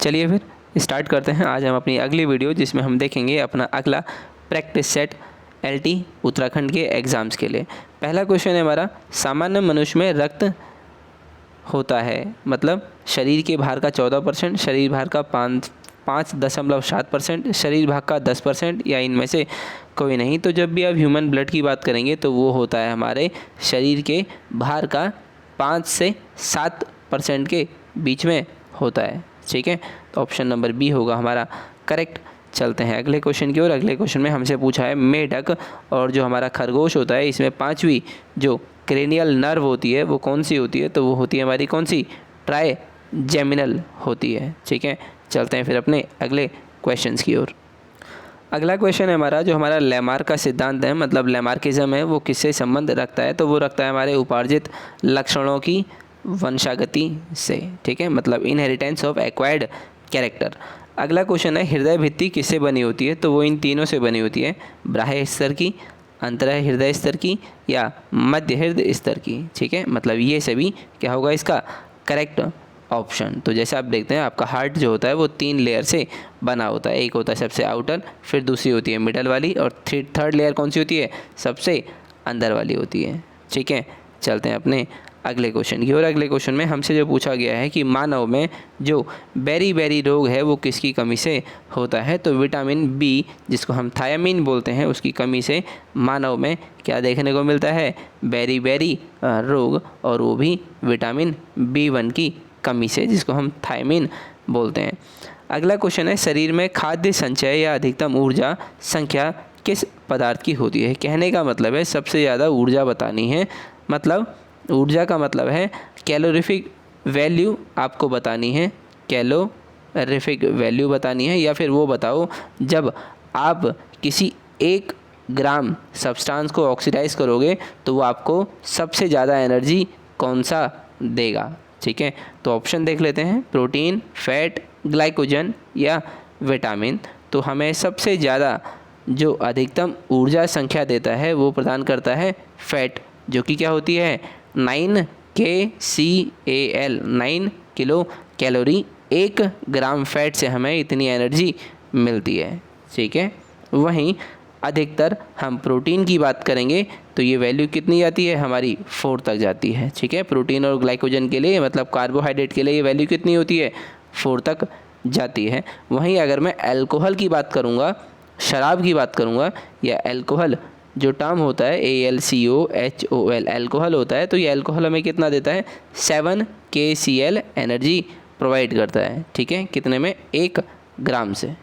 चलिए फिर स्टार्ट करते हैं आज हम अपनी अगली वीडियो, जिसमें हम देखेंगे अपना अगला प्रैक्टिस सेट LT उत्तराखंड के एग्ज़ाम्स के लिए। पहला क्वेश्चन है हमारा, सामान्य मनुष्य में रक्त होता है, मतलब शरीर के भार का 14%, शरीर भार का 5.7%, शरीर भार का 10% या इनमें से कोई नहीं। तो जब भी आप ह्यूमन ब्लड की बात करेंगे तो वो होता है हमारे शरीर के भार का 5 से 7% के बीच में होता है। ठीक है, तो ऑप्शन नंबर बी होगा हमारा करेक्ट। चलते हैं अगले क्वेश्चन की ओर। अगले क्वेश्चन में हमसे पूछा है, मेढक और जो हमारा खरगोश होता है, इसमें 5वीं जो क्रेनियल नर्व होती है वो कौन सी होती है? तो वो होती है हमारी कौन सी? ट्राइजेमिनल होती है। ठीक है, चलते हैं फिर अपने अगले क्वेश्चंस की ओर। अगला क्वेश्चन है हमारा, जो हमारा लैमार्क का सिद्धांत है, मतलब लैमार्किज्म है, वो किससे संबंध रखता है? तो वो रखता है हमारे उपार्जित लक्षणों की वंशागति से। ठीक है, मतलब इनहेरिटेंस ऑफ एक्वायर्ड कैरेक्टर। अगला क्वेश्चन है, हृदय भित्ति किससे बनी होती है? तो वो इन तीनों से बनी होती है, बाह्य स्तर की, अंतरह हृदय स्तर की या मध्य हृदय स्तर की। ठीक है, मतलब ये सभी क्या होगा इसका करेक्ट ऑप्शन। तो जैसे आप देखते हैं, आपका हार्ट जो होता है वो 3 लेयर से बना होता है। एक होता है सबसे आउटर, फिर दूसरी होती है मिडल वाली, और थर्ड लेयर कौन सी होती है? सबसे अंदर वाली होती है। ठीक है, चलते हैं अपने अगले क्वेश्चन की ओर। अगले क्वेश्चन में हमसे जो पूछा गया है कि मानव में जो बेरी रोग है वो किसकी कमी से होता है? तो विटामिन बी, जिसको हम थायामीन बोलते हैं, उसकी कमी से मानव में क्या देखने को मिलता है? बेरी रोग, और वो भी विटामिन B1 की कमी से, जिसको हम थायमीन बोलते हैं। अगला क्वेश्चन है, शरीर में खाद्य संचय या अधिकतम ऊर्जा संख्या किस पदार्थ की होती है? कहने का मतलब है सबसे ज़्यादा ऊर्जा बतानी है, मतलब ऊर्जा का मतलब है कैलोरीफिक वैल्यू आपको बतानी है, कैलोरीफिक वैल्यू बतानी है, या फिर वो बताओ जब आप किसी 1 ग्राम सब्सटेंस को ऑक्सीडाइज करोगे तो वो आपको सबसे ज़्यादा एनर्जी कौन सा देगा? ठीक है, तो ऑप्शन देख लेते हैं, प्रोटीन, फैट, ग्लाइकोजन या विटामिन। तो हमें सबसे ज़्यादा जो अधिकतम ऊर्जा संख्या देता है वो प्रदान करता है फैट, जो कि क्या होती है? 9 kcal, 9 किलो कैलोरी। 1 ग्राम फैट से हमें इतनी एनर्जी मिलती है। ठीक है, वहीं अधिकतर हम प्रोटीन की बात करेंगे तो ये वैल्यू कितनी जाती है? हमारी 4 तक जाती है। ठीक है, प्रोटीन और ग्लाइकोजन के लिए, मतलब कार्बोहाइड्रेट के लिए ये वैल्यू कितनी होती है? 4 तक जाती है। वहीं अगर मैं अल्कोहल की बात करूँगा, शराब की बात करूँगा, या अल्कोहल जो टर्म होता है ALCOHOL अल्कोहल होता है, तो ये अल्कोहल हमें कितना देता है? 7 kcal एनर्जी प्रोवाइड करता है। ठीक है, कितने में? 1 ग्राम से।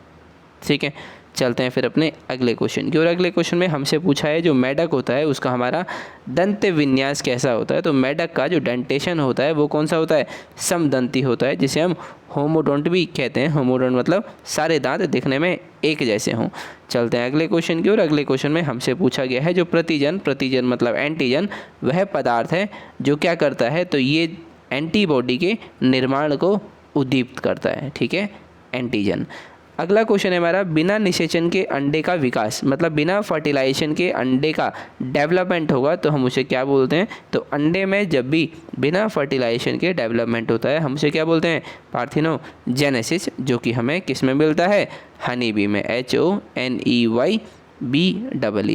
ठीक है, चलते हैं फिर अपने अगले क्वेश्चन की। और अगले क्वेश्चन में हमसे पूछा है, जो मेढक होता है उसका हमारा दंत विन्यास कैसा होता है? तो मेढक का जो डेंटेशन होता है वो कौन सा होता है? समदंती होता है, जिसे हम होमोडोंट भी कहते हैं। होमोडोंट मतलब सारे दांत दिखने में एक जैसे हों। चलते हैं अगले क्वेश्चन की ओर। अगले क्वेश्चन में हमसे पूछा गया है, जो प्रतिजन मतलब एंटीजन, वह पदार्थ है जो क्या करता है? तो ये एंटीबॉडी के निर्माण को उद्दीप्त करता है। ठीक है, एंटीजन। अगला क्वेश्चन है हमारा, बिना निषेचन के अंडे का विकास, मतलब बिना फर्टिलाइजेशन के अंडे का डेवलपमेंट होगा तो हम उसे क्या बोलते हैं? तो अंडे में जब भी बिना फर्टिलाइजेशन के डेवलपमेंट होता है हम उसे क्या बोलते हैं? पार्थिनोजेनेसिस, जो कि हमें किस में मिलता है? हनी बी में, HONEYBEE,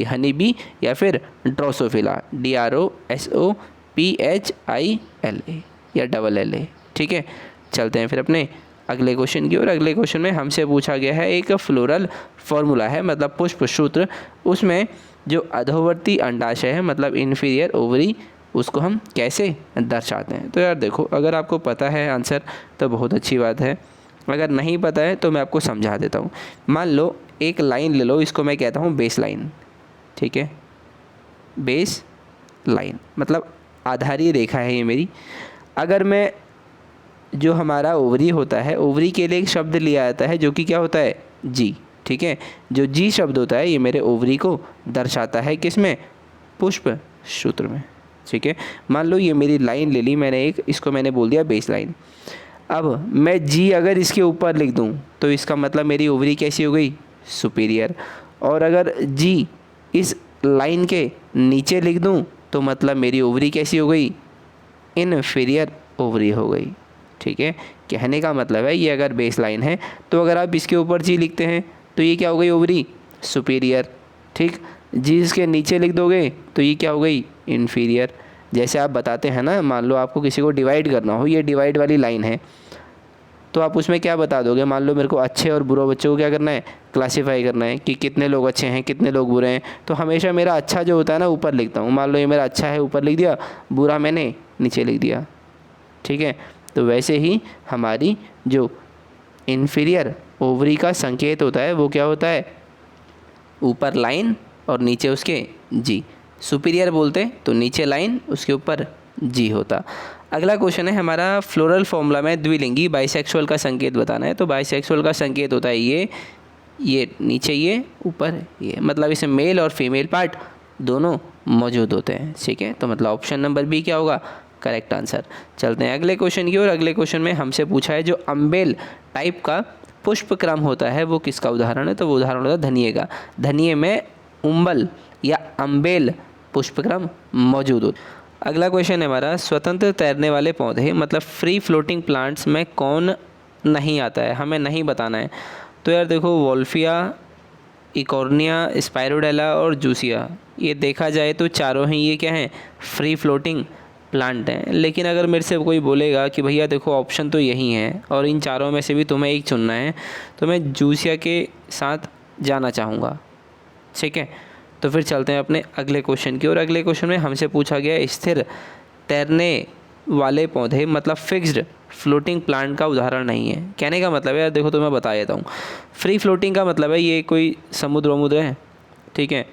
हनी बी, या फिर ड्रोसोफिला, DROSOPHILA या LLA। ठीक है, चलते हैं फिर अपने अगले क्वेश्चन की ओर। अगले क्वेश्चन में हमसे पूछा गया है, एक फ्लोरल फॉर्मूला है, मतलब पुष्प सूत्र, उसमें जो अधोवर्ती अंडाशय है, मतलब इन्फीरियर ओवरी, उसको हम कैसे दर्शाते हैं? तो यार देखो, अगर आपको पता है आंसर तो बहुत अच्छी बात है, अगर नहीं पता है तो मैं आपको समझा देता हूँ। मान लो एक लाइन ले लो, इसको मैं कहता हूँ बेस लाइन। ठीक है, बेस लाइन मतलब आधारीय रेखा है ये मेरी। अगर मैं जो हमारा ओवरी होता है, ओवरी के लिए एक शब्द लिया जाता है जो कि क्या होता है? जी। ठीक है, जो जी शब्द होता है ये मेरे ओवरी को दर्शाता है, किस में? पुष्प सूत्र में। ठीक है, मान लो ये मेरी लाइन ले ली मैंने एक, इसको मैंने बोल दिया बेस लाइन। अब मैं जी अगर इसके ऊपर लिख दूं तो इसका मतलब मेरी ओवरी कैसी हो गई? सुपीरियर। और अगर जी इस लाइन के नीचे लिख दूं तो मतलब मेरी ओवरी कैसी हो गई? इनफीरियर ओवरी हो गई। ठीक है, कहने का मतलब है ये अगर बेस लाइन है तो अगर आप इसके ऊपर जी लिखते हैं तो ये क्या हो गई ओवरी, सुपीरियर। ठीक, जी इसके नीचे लिख दोगे तो ये क्या हो गई, इन्फीरियर। जैसे आप बताते हैं ना, मान लो आपको किसी को डिवाइड करना हो, ये डिवाइड वाली लाइन है, तो आप उसमें क्या बता दोगे, मान लो मेरे को अच्छे और बुरे बच्चों को क्या करना है, क्लासीफाई करना है कि कितने लोग अच्छे हैं कितने लोग बुरे हैं। तो हमेशा मेरा अच्छा जो होता है ना ऊपर लिखता हूँ, मान लो ये मेरा अच्छा है ऊपर लिख दिया, बुरा मैंने नीचे लिख दिया। ठीक है, तो वैसे ही हमारी जो इन्फीरियर ओवरी का संकेत होता है वो क्या होता है, ऊपर लाइन और नीचे उसके जी। सुपीरियर बोलते तो नीचे लाइन उसके ऊपर जी होता। अगला क्वेश्चन है हमारा, फ्लोरल फॉर्मूला में द्विलिंगी बाइसेक्सुअल का संकेत बताना है। तो बाइसेक्सुअल का संकेत होता है ये नीचे ये ऊपर ये, मतलब इसमें मेल और फीमेल पार्ट दोनों मौजूद होते हैं। ठीक है, तो मतलब ऑप्शन नंबर बी क्या होगा, करेक्ट आंसर। चलते हैं अगले क्वेश्चन की ओर। अगले क्वेश्चन में हमसे पूछा है जो अम्बेल टाइप का पुष्प क्रम होता है वो किसका उदाहरण है। तो वो उदाहरण होता है धनिये का। धनिये में उम्बल या अम्बेल पुष्पक्रम मौजूद हो। अगला क्वेश्चन है हमारा, स्वतंत्र तैरने वाले पौधे मतलब फ्री फ्लोटिंग प्लांट्स में कौन नहीं आता है, हमें नहीं बताना है। तो यार देखो, वोल्फिया, इकोर्निया, स्पाइरोडेला और जूसिया, ये देखा जाए तो चारों ही ये क्या हैं, फ्री फ्लोटिंग प्लांट हैं। लेकिन अगर मेरे से कोई बोलेगा कि भैया देखो ऑप्शन तो यही हैं और इन चारों में से भी तुम्हें एक चुनना है, तो मैं जूसिया के साथ जाना चाहूँगा। ठीक है, तो फिर चलते हैं अपने अगले क्वेश्चन की ओर। अगले क्वेश्चन में हमसे पूछा गया स्थिर तैरने वाले पौधे मतलब फिक्स्ड फ्लोटिंग प्लांट का उदाहरण नहीं है। कहने का मतलब है यार देखो, तो मैं बता देता हूँ। फ्री फ्लोटिंग का मतलब है ये कोई समुद्र वमुद्र है, ठीक है,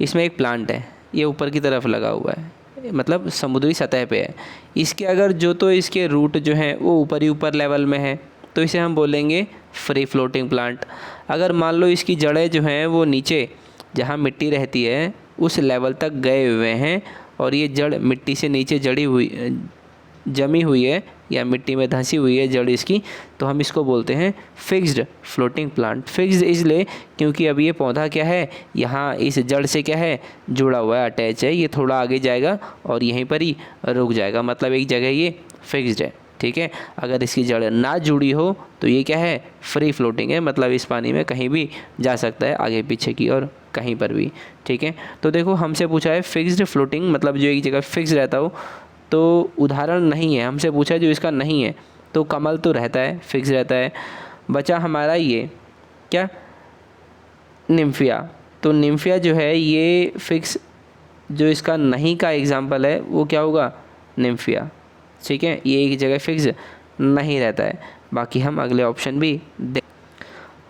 इसमें एक प्लांट है, ये ऊपर की तरफ लगा हुआ है, मतलब समुद्री सतह पे है। इसके अगर जो तो इसके रूट जो हैं वो ऊपर ही ऊपर लेवल में है तो इसे हम बोलेंगे फ्री फ्लोटिंग प्लांट। अगर मान लो इसकी जड़ें जो हैं वो नीचे जहाँ मिट्टी रहती है उस लेवल तक गए हुए हैं और ये जड़ मिट्टी से नीचे जमी हुई है या मिट्टी में धंसी हुई है जड़ इसकी, तो हम इसको बोलते हैं फिक्स्ड फ्लोटिंग प्लांट। फिक्स्ड इसलिए क्योंकि अब ये पौधा क्या है, यहाँ इस जड़ से क्या है, जुड़ा हुआ है, अटैच है, ये थोड़ा आगे जाएगा और यहीं पर ही रुक जाएगा, मतलब एक जगह ये फिक्स्ड है। ठीक है, अगर इसकी जड़ ना जुड़ी हो तो ये क्या है, फ्री फ्लोटिंग है, मतलब इस पानी में कहीं भी जा सकता है, आगे पीछे की और कहीं पर भी। ठीक है, तो देखो हमसे पूछा है फिक्स्ड फ्लोटिंग मतलब जो एक जगह फिक्स रहता हो, तो उदाहरण नहीं है, हमसे पूछा है जो इसका नहीं है। तो कमल तो रहता है, फिक्स रहता है। बचा हमारा ये क्या, निम्फिया। तो निम्फिया जो है ये फिक्स, जो इसका नहीं का एग्जाम्पल है वो क्या होगा, निम्फिया। ठीक है, ये एक जगह फिक्स नहीं रहता है। बाकी हम अगले ऑप्शन भी देख।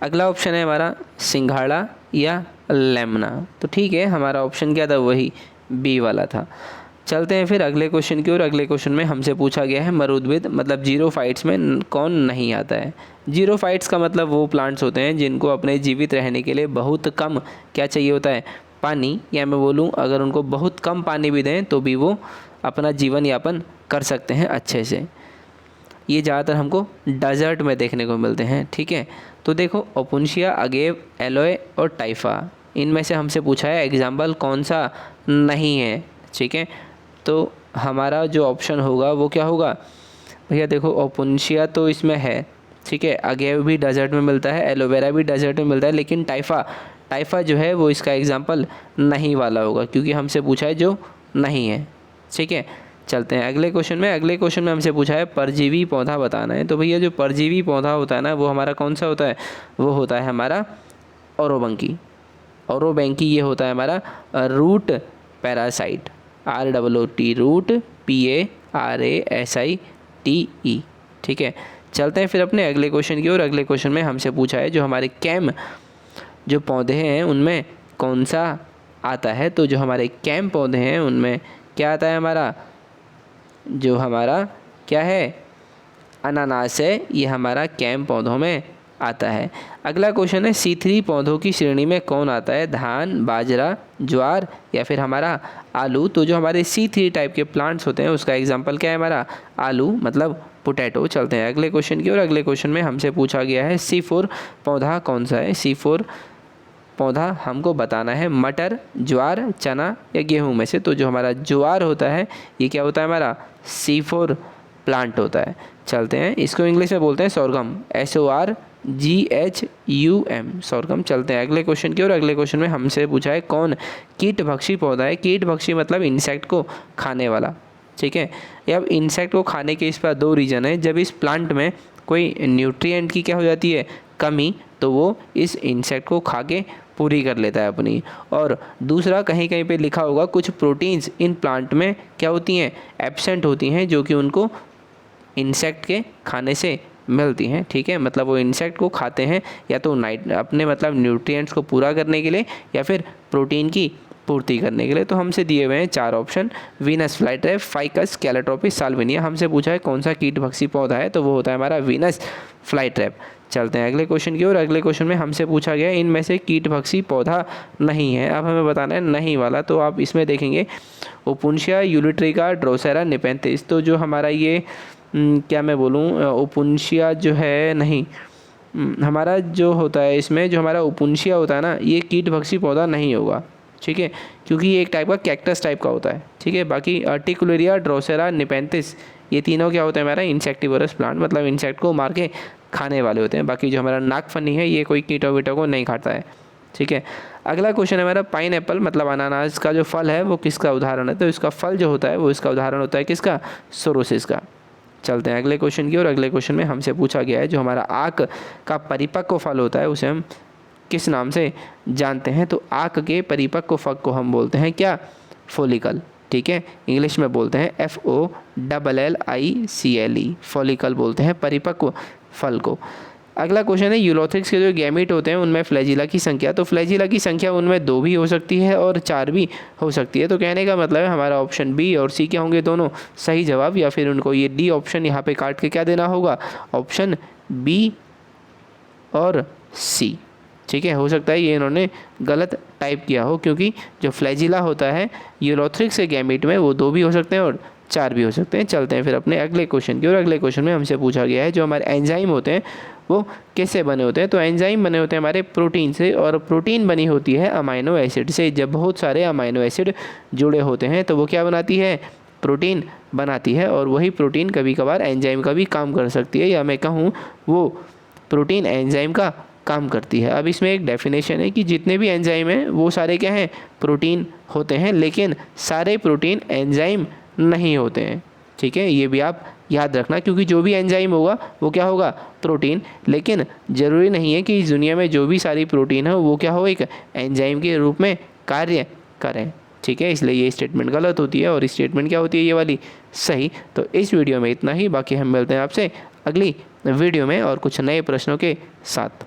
अगला ऑप्शन है हमारा सिंघाड़ा या लेमना। तो ठीक है, हमारा ऑप्शन क्या था, वही बी वाला था। चलते हैं फिर अगले क्वेश्चन की ओर। अगले क्वेश्चन में हमसे पूछा गया है मरुद्भिद मतलब जीरोफाइट्स में कौन नहीं आता है। जीरोफाइट्स का मतलब वो प्लांट्स होते हैं जिनको अपने जीवित रहने के लिए बहुत कम क्या चाहिए होता है, पानी, या मैं बोलूँ अगर उनको बहुत कम पानी भी दें तो भी वो अपना जीवन यापन कर सकते हैं अच्छे से। ये ज़्यादातर हमको डेजर्ट में देखने को मिलते हैं। ठीक है, तो देखो ओपुन्शिया, अगेव, एलोए और टाइफा, इनमें से हमसे पूछा है एग्जाम्पल कौन सा नहीं है। ठीक है, तो हमारा जो ऑप्शन होगा वो क्या होगा भैया, देखो ओपुन्शिया तो इसमें है, ठीक है, अगेव भी डेजर्ट में मिलता है, एलोवेरा भी डेजर्ट में मिलता है, लेकिन टाइफा जो है वो इसका एग्जाम्पल नहीं वाला होगा क्योंकि हमसे पूछा है जो नहीं है। ठीक है, चलते हैं अगले क्वेश्चन में। अगले क्वेश्चन में हमसे पूछा है परजीवी पौधा बताना है। तो भैया जो परजीवी पौधा होता है ना वो हमारा कौन सा होता है, वो होता है हमारा ओरोबंकी। ओरोबैंकी ये होता है हमारा root parasite, ROOT root PARASITE। ठीक है, चलते हैं फिर अपने अगले क्वेश्चन की ओर। अगले क्वेश्चन में हमसे पूछा है जो हमारे कैम जो पौधे हैं उनमें कौन सा आता है। तो जो हमारे कैम पौधे हैं उनमें क्या आता है, हमारा जो हमारा क्या है, अनानास है, ये हमारा कैम पौधों में आता है। अगला क्वेश्चन है C3 पौधों की श्रेणी में कौन आता है, धान, बाजरा, ज्वार या फिर हमारा आलू। तो जो हमारे C3 टाइप के प्लांट्स होते हैं उसका एग्जांपल क्या है, हमारा आलू मतलब पोटैटो। चलते हैं अगले क्वेश्चन की ओर। अगले क्वेश्चन में हमसे पूछा गया है C4 पौधा कौन सा है। C4 पौधा हमको बताना है मटर, ज्वार, चना या गेहूं में से। तो जो हमारा ज्वार होता है ये क्या होता है, हमारा C4 प्लांट होता है। चलते हैं, इसको इंग्लिश में बोलते हैं सोरगम, SORGHUM, सोरगम। चलते हैं अगले क्वेश्चन की ओर। अगले क्वेश्चन में हमसे पूछा है कौन कीटभक्षी पौधा है। कीटभक्षी मतलब इंसेक्ट को खाने वाला, ठीक है। अब इंसेक्ट को खाने के इस पर दो रीज़न है। जब इस प्लांट में कोई न्यूट्रिएंट की क्या हो जाती है, कमी, तो वो इस इंसेक्ट को खा के पूरी कर लेता है अपनी। और दूसरा, कहीं कहीं पे लिखा होगा कुछ प्रोटीन्स इन प्लांट में क्या होती हैं, एब्सेंट होती हैं, जो कि उनको इंसेक्ट के खाने से मिलती हैं, ठीक है। मतलब वो इंसेक्ट को खाते हैं या तो अपने मतलब न्यूट्रिएंट्स को पूरा करने के लिए या फिर प्रोटीन की पूर्ति करने के लिए। तो हमसे दिए हुए हैं 4 option, Venus flytrap, ficus, calotropis, salvinia. हमसे पूछा है कौन सा कीटभक्षी पौधा है, तो वो होता है हमारा वीनस फ्लाईट्रैप। चलते हैं अगले क्वेश्चन की ओर। अगले क्वेश्चन में हमसे पूछा गया इनमें से कीटभक्षी पौधा नहीं है। अब हमें बताना है नहीं वाला। तो आप इसमें देखेंगे ओपुन्शिया यूलिट्रिका, ड्रोसेरा, निपेंथिस। तो जो हमारा ये क्या मैं बोलूँ, ओपुन्शिया जो है नहीं, हमारा जो होता है इसमें, जो हमारा ओपुन्शिया होता है ना, ये कीटभक्षी पौधा नहीं होगा, ठीक है, क्योंकि ये एक टाइप का कैक्टस टाइप का होता है, ठीक है। बाकी आर्टिकुलेरिया, ड्रोसेरा, निपेंथिस, ये तीनों क्या होते हैं हमारा इंसेक्टिवरस प्लांट, मतलब इंसेक्ट को मार के खाने वाले होते हैं। बाकी जो हमारा नागफनी है ये कोई कीटों वीटों को नहीं खाता है, ठीक है। अगला क्वेश्चन है हमारा पाइनएप्पल मतलब अनानास का जो फल है वो किसका उदाहरण है। तो इसका फल जो होता है वो इसका उदाहरण होता है किसका, सोरोसिस का। चलते हैं अगले क्वेश्चन की और। अगले क्वेश्चन में हमसे पूछा गया है जो हमारा आक का परिपक्व फल होता है उसे हम किस नाम से जानते हैं। तो आक के परिपक्व फल को हम बोलते हैं क्या, फोलिकल, ठीक है। इंग्लिश में बोलते हैं FOLLICLE, फोलिकल बोलते हैं परिपक्व फल को। अगला क्वेश्चन है यूलोथ्रिक्स के जो गैमीट होते हैं उनमें फ्लैजिला की संख्या। तो फ्लैजिला की संख्या उनमें 2 भी हो सकती है और 4 भी हो सकती है। तो कहने का मतलब है हमारा ऑप्शन बी और सी क्या होंगे, दोनों सही जवाब, या फिर उनको ये डी ऑप्शन यहाँ पे काट के क्या देना होगा, ऑप्शन बी और सी, ठीक है। हो सकता है ये इन्होंने गलत टाइप किया हो, क्योंकि जो फ्लैजिला होता है यूलोथ्रिक्स के गैमीट में वो 2 भी हो सकते हैं और 4 भी हो सकते हैं। चलते हैं फिर अपने अगले क्वेश्चन की और। अगले क्वेश्चन में हमसे पूछा गया है जो हमारे एंजाइम होते हैं वो कैसे बने होते हैं। तो एंजाइम बने होते हैं हमारे प्रोटीन से, और प्रोटीन बनी होती है अमाइनो एसिड से। जब बहुत सारे अमाइनो एसिड जुड़े होते हैं तो वो क्या बनाती है, प्रोटीन बनाती है। और वही प्रोटीन कभी कभार एंजाइम का भी काम कर सकती है, या मैं कहूँ वो प्रोटीन एंजाइम का काम करती है। अब इसमें एक डेफिनेशन है कि जितने भी एंजाइम हैं वो सारे क्या हैं, प्रोटीन होते हैं, लेकिन सारे प्रोटीन एंजाइम नहीं होते हैं, ठीक है। ये भी आप याद रखना, क्योंकि जो भी एंजाइम होगा वो क्या होगा, प्रोटीन। लेकिन ज़रूरी नहीं है कि इस दुनिया में जो भी सारी प्रोटीन है वो क्या हो, एक एंजाइम के रूप में कार्य करें, ठीक है। इसलिए ये स्टेटमेंट गलत होती है और स्टेटमेंट क्या होती है, ये वाली सही। तो इस वीडियो में इतना ही, बाकी हम मिलते हैं आपसे अगली वीडियो में और कुछ नए प्रश्नों के साथ।